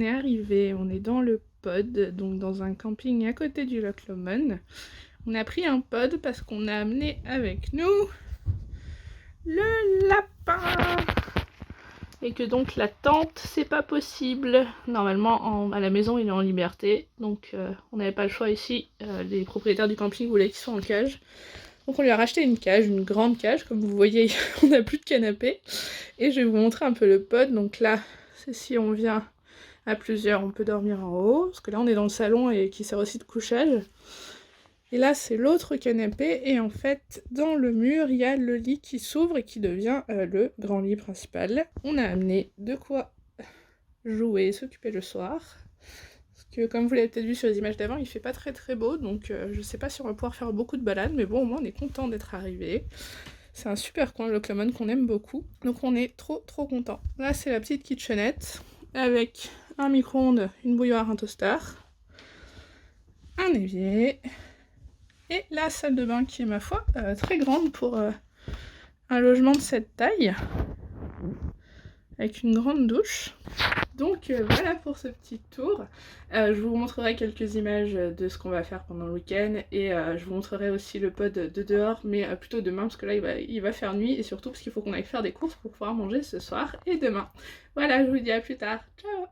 est arrivé, on est dans le pod, donc dans un camping à côté du Loch Lomond. On a pris un pod parce qu'on a amené avec nous le lapin et que donc la tente c'est pas possible. Normalement à la maison il est en liberté, donc on n'avait pas le choix ici. Les propriétaires du camping voulaient qu'il soit en cage, donc on lui a racheté une cage, une grande cage. Comme vous voyez on n'a plus de canapé et je vais vous montrer un peu le pod. Donc là c'est si on vient à plusieurs on peut dormir en haut, parce que là on est dans le salon et qui sert aussi de couchage. Et là c'est l'autre canapé, et en fait dans le mur il y a le lit qui s'ouvre et qui devient le grand lit principal. On a amené de quoi jouer, s'occuper le soir, parce que comme vous l'avez peut-être vu sur les images d'avant, il fait pas très beau, donc je sais pas si on va pouvoir faire beaucoup de balades, mais bon au moins on est content d'être arrivé. C'est un super coin le Loch Lomond qu'on aime beaucoup, donc on est trop content. Là c'est la petite kitchenette avec un micro-ondes, une bouilloire, un toaster, un évier, et la salle de bain qui est ma foi très grande pour un logement de cette taille, avec une grande douche. Donc voilà pour ce petit tour. Je vous montrerai quelques images de ce qu'on va faire pendant le week-end, et je vous montrerai aussi le pod de dehors, mais plutôt demain parce que là il va faire nuit, et surtout parce qu'il faut qu'on aille faire des courses pour pouvoir manger ce soir et demain. Voilà, je vous dis à plus tard. Ciao!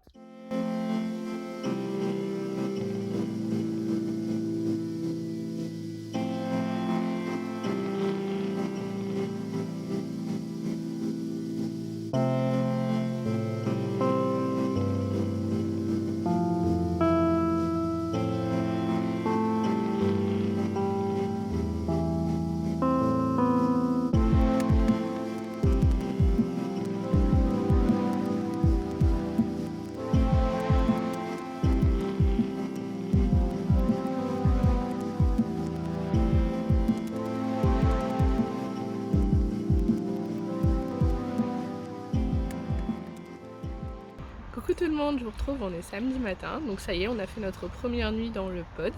Coucou tout le monde, je vous retrouve, on est samedi matin, donc ça y est, on a fait notre première nuit dans le pod.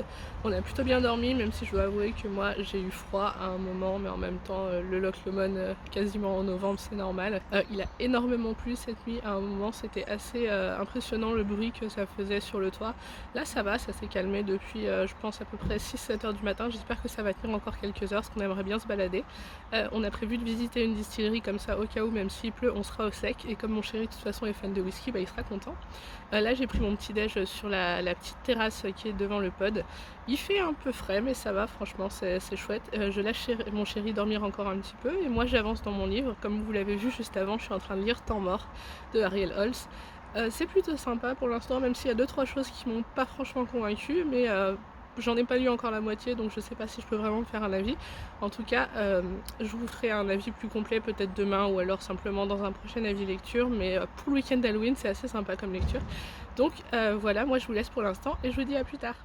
On a plutôt bien dormi, même si je dois avouer que moi j'ai eu froid à un moment, mais en même temps le Loch Lomond quasiment en novembre, c'est normal. Il a énormément plu cette nuit, à un moment c'était assez impressionnant le bruit que ça faisait sur le toit. Là ça va, ça s'est calmé depuis je pense à peu près 6-7 heures du matin. J'espère que ça va tenir encore quelques heures parce qu'on aimerait bien se balader. On a prévu de visiter une distillerie comme ça au cas où, même s'il pleut on sera au sec, et comme mon chéri de toute façon est fan de whisky, bah il sera content. Là j'ai pris mon petit déj sur la petite terrasse qui est devant le pod. Il fait un peu frais mais ça va, franchement c'est chouette. Je lâche mon chéri dormir encore un petit peu, et moi j'avance dans mon livre. Comme vous l'avez vu juste avant, je suis en train de lire Temps mort de Ariel Holz. C'est plutôt sympa pour l'instant, même s'il y a 2-3 choses qui m'ont pas franchement convaincue, mais j'en ai pas lu encore la moitié, donc je sais pas si je peux vraiment me faire un avis. En tout cas, je vous ferai un avis plus complet peut-être demain, ou alors simplement dans un prochain avis lecture, mais pour le week-end d'Halloween c'est assez sympa comme lecture. Donc voilà, moi je vous laisse pour l'instant et je vous dis à plus tard.